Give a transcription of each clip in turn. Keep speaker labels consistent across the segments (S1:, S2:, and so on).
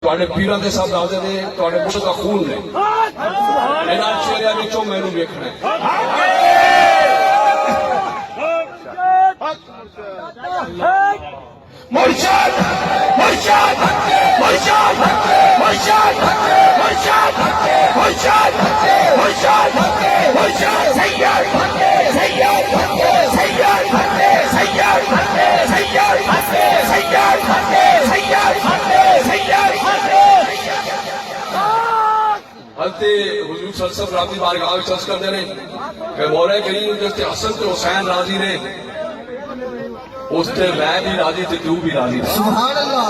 S1: تواڈے پیراں دے صاحب دادے نے تواڈے ملک دا خون نے انہاں چہرے وچوں مینوں ویکھنا ہے مرشد مرشد مرشد مرشد مرشد مرشد مرشد مرشد سید سید سید سید سید حضرت حضور صلی اللہ علیہ وسلم رابطی بارگاہ میں چرچ کرتے رہے کہ مولا کریم جس حسن تے حسین راضی نے اس سے میں بھی راضی تھے تو بھی راضی تھا
S2: سبحان اللہ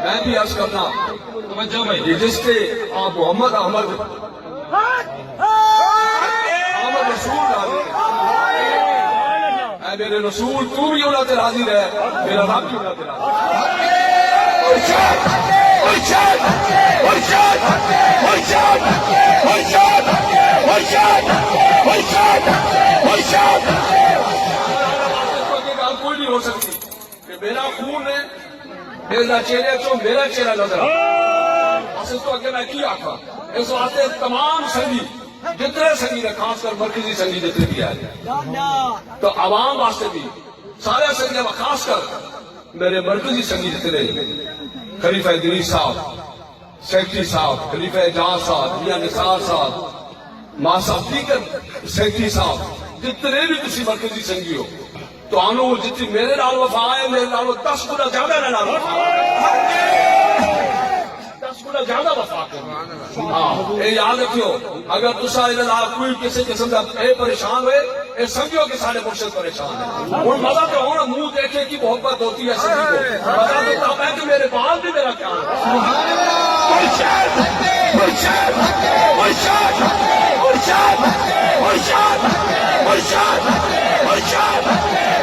S1: میں بھی عرض کرنا توجہ بھائی جس سے آپ محمد احمد رسول راضی اے میرے رسول تو بھی انہاں تے راضی رہے میرا رب بھی انہاں تے راضی مرشد مرشد مرشد مرشد مرشد مرشد مرشد مرشد کوئی نہیں ہو سکتی کہ میرا خون ہے میرا چہرے تو میرا چہرہ نظر اس کو اگر میں کی آکھا اس واسطے تمام سنگی جتنے سنگی نے خاص کر مرکزی سنگی جتنے بھی آئے تو عوام واسطے بھی سارے سنگی خاص کر میرے مرکزی سنگی جتنے خلیفہ ادریس صاحب سیکٹری صاحب خلیفہ اعجاز صاحب میاں نثار صاحب ماں صاحب دیگر سیکٹری صاحب جتنے بھی کسی مرکزی سنگی ہو تو آنو جتنی میرے نال وفا ہے میرے نال 10 گنا زیادہ نال وفا 10 گنا زیادہ وفا کرنا ہاں اے یاد رکھو اگر تسا انہاں نال کوئی کسی قسم دا اے پریشان ہوئے اے سمجھو کہ سارے مرشد پریشان ہیں ہن مزہ تو ہن منہ دیکھے کی محبت ہوتی ہے سبھی کو مزہ تو تب ہے کہ میرے بال بھی میرا کیا مرشد مرشد مرشد مرشد مرشد مرشد مرشد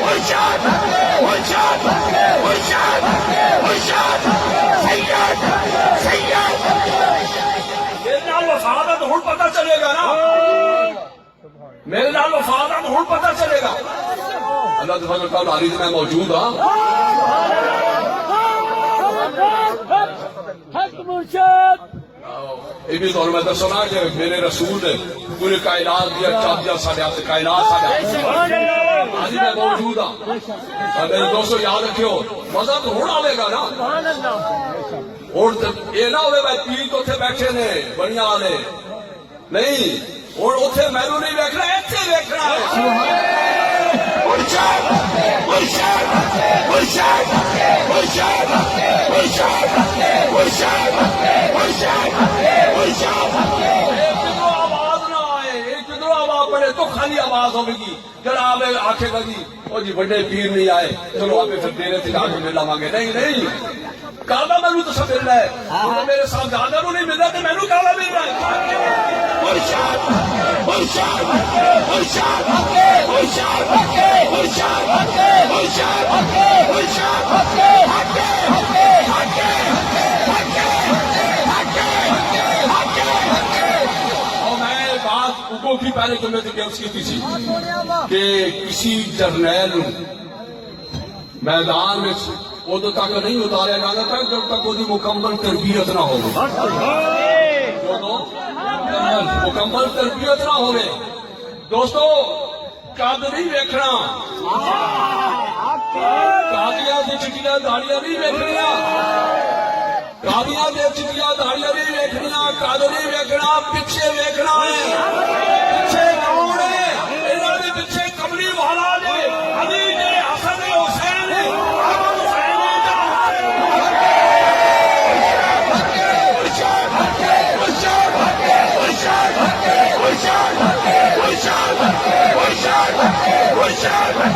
S1: مرشد مرشد مرشد مرشد سید سید میرے نال وفادہ تو ہن پتہ چلے گا نا میرے نال وفادہ تو ہن پتہ چلے گا اللہ تبارک و تعالی میں موجود ہاں
S3: حق مرشد
S1: یہ بھی تو میں دسنا کہ میرے رسول نے پورے کائنات دیا چاندیا ساڑھے ہاتھ کائنات ساڑھے آج میں موجود ہوں میرے دوستو یاد رکھو مزہ تو ہونا آئے گا نا اور یہ نہ ہوئے بھائی پیر تو تھے بیٹھے نے بڑھیا آنے نہیں اور اتھے میں نہیں بیٹھنا ایتھے بیٹھنا ہے مرشد مرشد مرشد مرشد مرشد مرشد مرشد مرشد ایک جدو آواز نہ آئے ایک جدو آواز پڑے تو خالی آواز ہوگی جناب آنکھیں بگی اور جی بڑے پیر نہیں آئے چلو آپ پھر دیرے تھے آگے ملا مانگے نہیں نہیں کعبہ میں تو سب مل رہا ہے میرے ساتھ زیادہ نہیں مل رہا تو میں کعبہ مل رہا ہے مرشد مرشد مرشد مرشد مرشد مرشد اور میں بات کو بھی پہلے جملے سے پیش کی تھی کہ کسی جرنیل میدان میں ادو تک نہیں اتاریا جانا تھا جب تک وہ مکمل تربیت نہ ہو مکمل تربیت نہ ہو دوستو قد نہیں ویکھنا قادیاں دی چٹیاں داڑیاں نہیں ویکھنیاں قادیاں دی چٹیاں داڑیاں نہیں ویکھنیاں قد نہیں ویکھنا پیچھے ویکھنا ہے پیچھے کون ہے انہاں دے پیچھے کملی والا نے علی نے حسن حسین نے مرشد